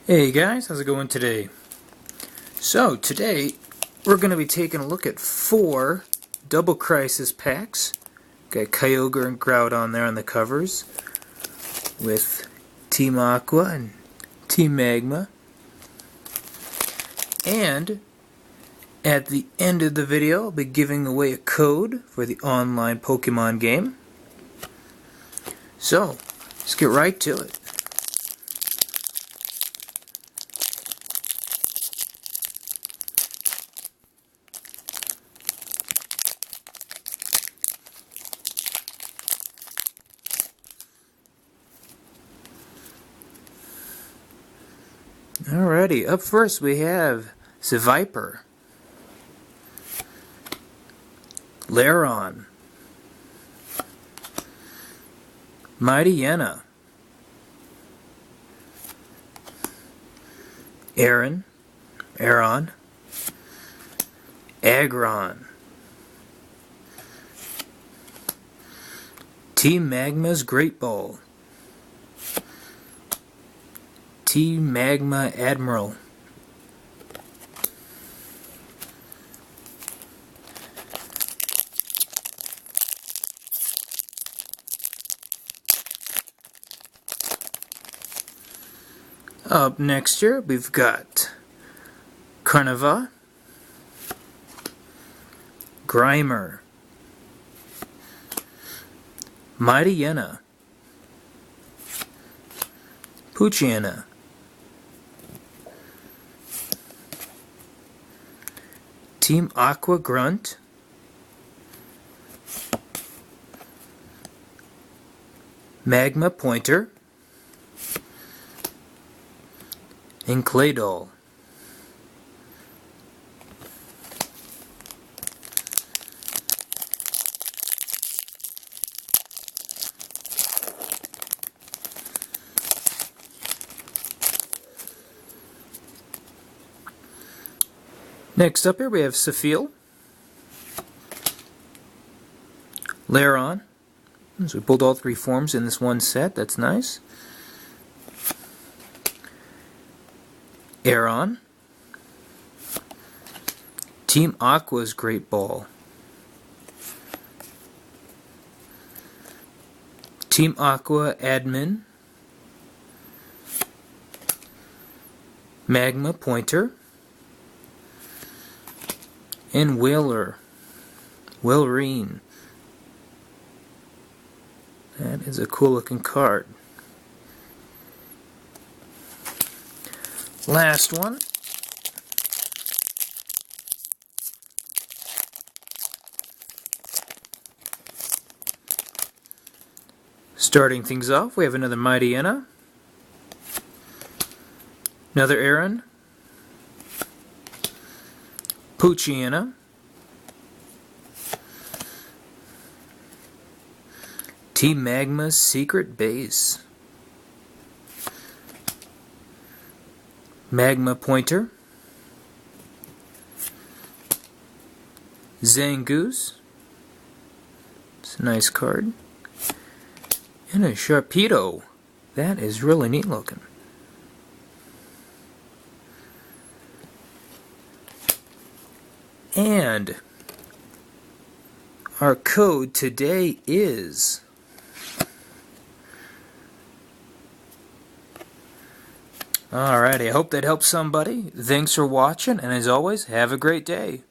Hey guys, how's it going today? So today we're going to be taking a look at 4 Double Crisis packs. Got Kyogre and Groudon there on the covers with Team Aqua and Team Magma. And at the end of the video I'll be giving away a code for the online Pokemon game. So let's get right to it. Alrighty, up first we have Seviper, Lairon, Mightyena, Aron, Aggron, Team Magma's Great Ball, Team Magma Admiral, up next here we've got Carnivore, Grimer, Mightyena, Poochyena, Team Aqua Grunt, Magma Pointer, and Claydol. Next up here we have Safeel, Lairon. So we pulled all 3 forms in this one set, that's nice. Aron, Team Aqua's Great Ball, Team Aqua Admin, Magma Pointer, and Wailorine. That is a cool looking card. Last one. Starting things off, we have another Mightyena, another Aron, Poochyena, Team Magma's Secret Base, Magma Pointer, Zangoose, it's a nice card, and a Sharpedo. That is really neat looking. And our code today is alrighty, I hope that helps somebody. Thanks for watching, and as always, have a great day.